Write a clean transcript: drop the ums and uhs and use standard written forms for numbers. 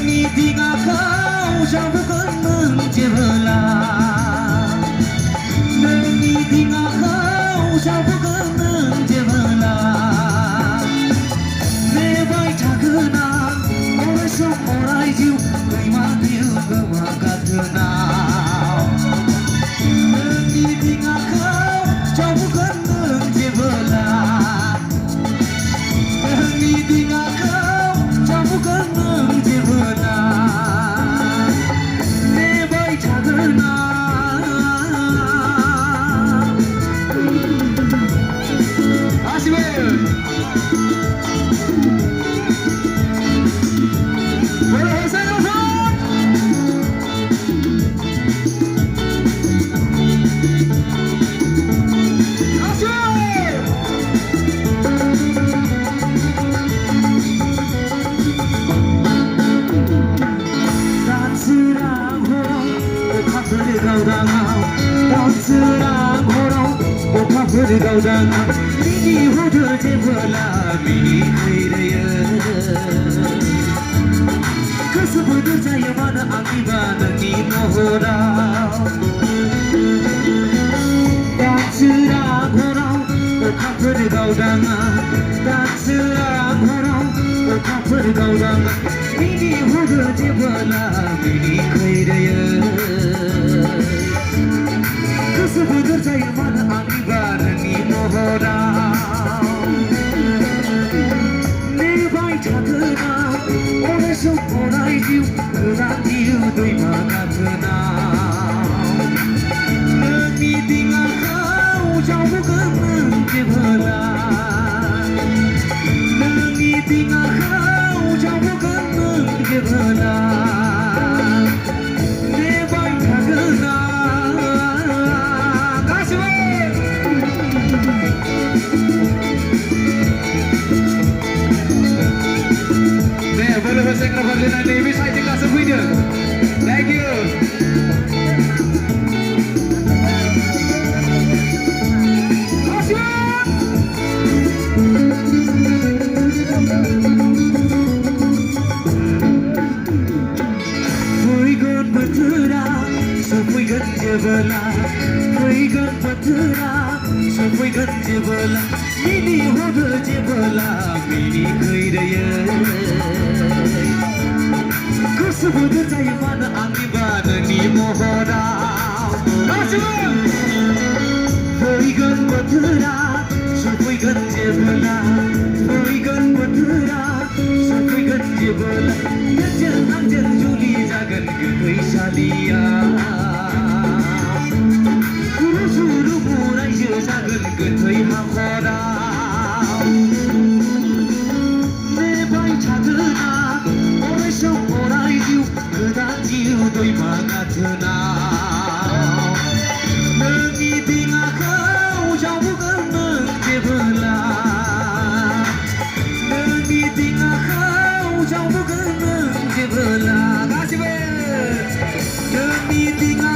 दिङाखौ जाबुगोन नों जेबोला नोंनि दिङाखौ जाबुगोन नों जेबोला नेबाय थागोन आं अराय सम अराय जिउ दैमा दैयाव गोमागाथोनाव नोंनि दिङाखौ जाबुगोन नों जेबोला नोंनि दिङाखौ जाबुगोन नों जेबोला नेबाय थागोन आं गासिबो अखाफोर गावदाङा बिनि हरदो जेबोला बिनि खैरोयो गोसो बोदोर जायो मानो आंनिबा नोंनि महराव दानसोरा हराव अखाफोर गावदाङा दानसोरा हराव अखाफोर गावदाङा बिनि हरदो जेबोला बिनि खैरोयो गोसो बोदोर जायो मानो आंनिबा नोंनि महराव नेबाय थागोन आं अराय सम अराय जिउ गोरान जिउ दैमा गाथोनाव नोंनि दिङाखौ जाबुगोन नों जेबोला नोंनि दिङाखौ जाबुगोन नों जेबोला नेबाय थागोन आं boleh saya kembali nanti bisa tinggal semuanya. Thank you. Faigan batera, faigan jebala, faigan batera, faigan jebala, mini hoda jebala, mini khairaya. गोसो बोदोर जायो मानो आंनिबा नोंनि महराव फैगोन बोथोरा सफैगोन जेबोला फैगोन बोथोरा सफैगोन जेबोला नोंजों आंजों जुलि जागोन गोथैसालिया सुरु सुरु रायजो जागोन गोथै हाखराव नेबाय थागोन आं अराय सम अराय जिउ गोदान जिउ दैमा गाथोनाव नोंनि दिङाखौ जाबुगोन नों जेबोला नोंनि दिङाखौ जाबुगोन नों जेबोला गासिबो नोंनि दिङा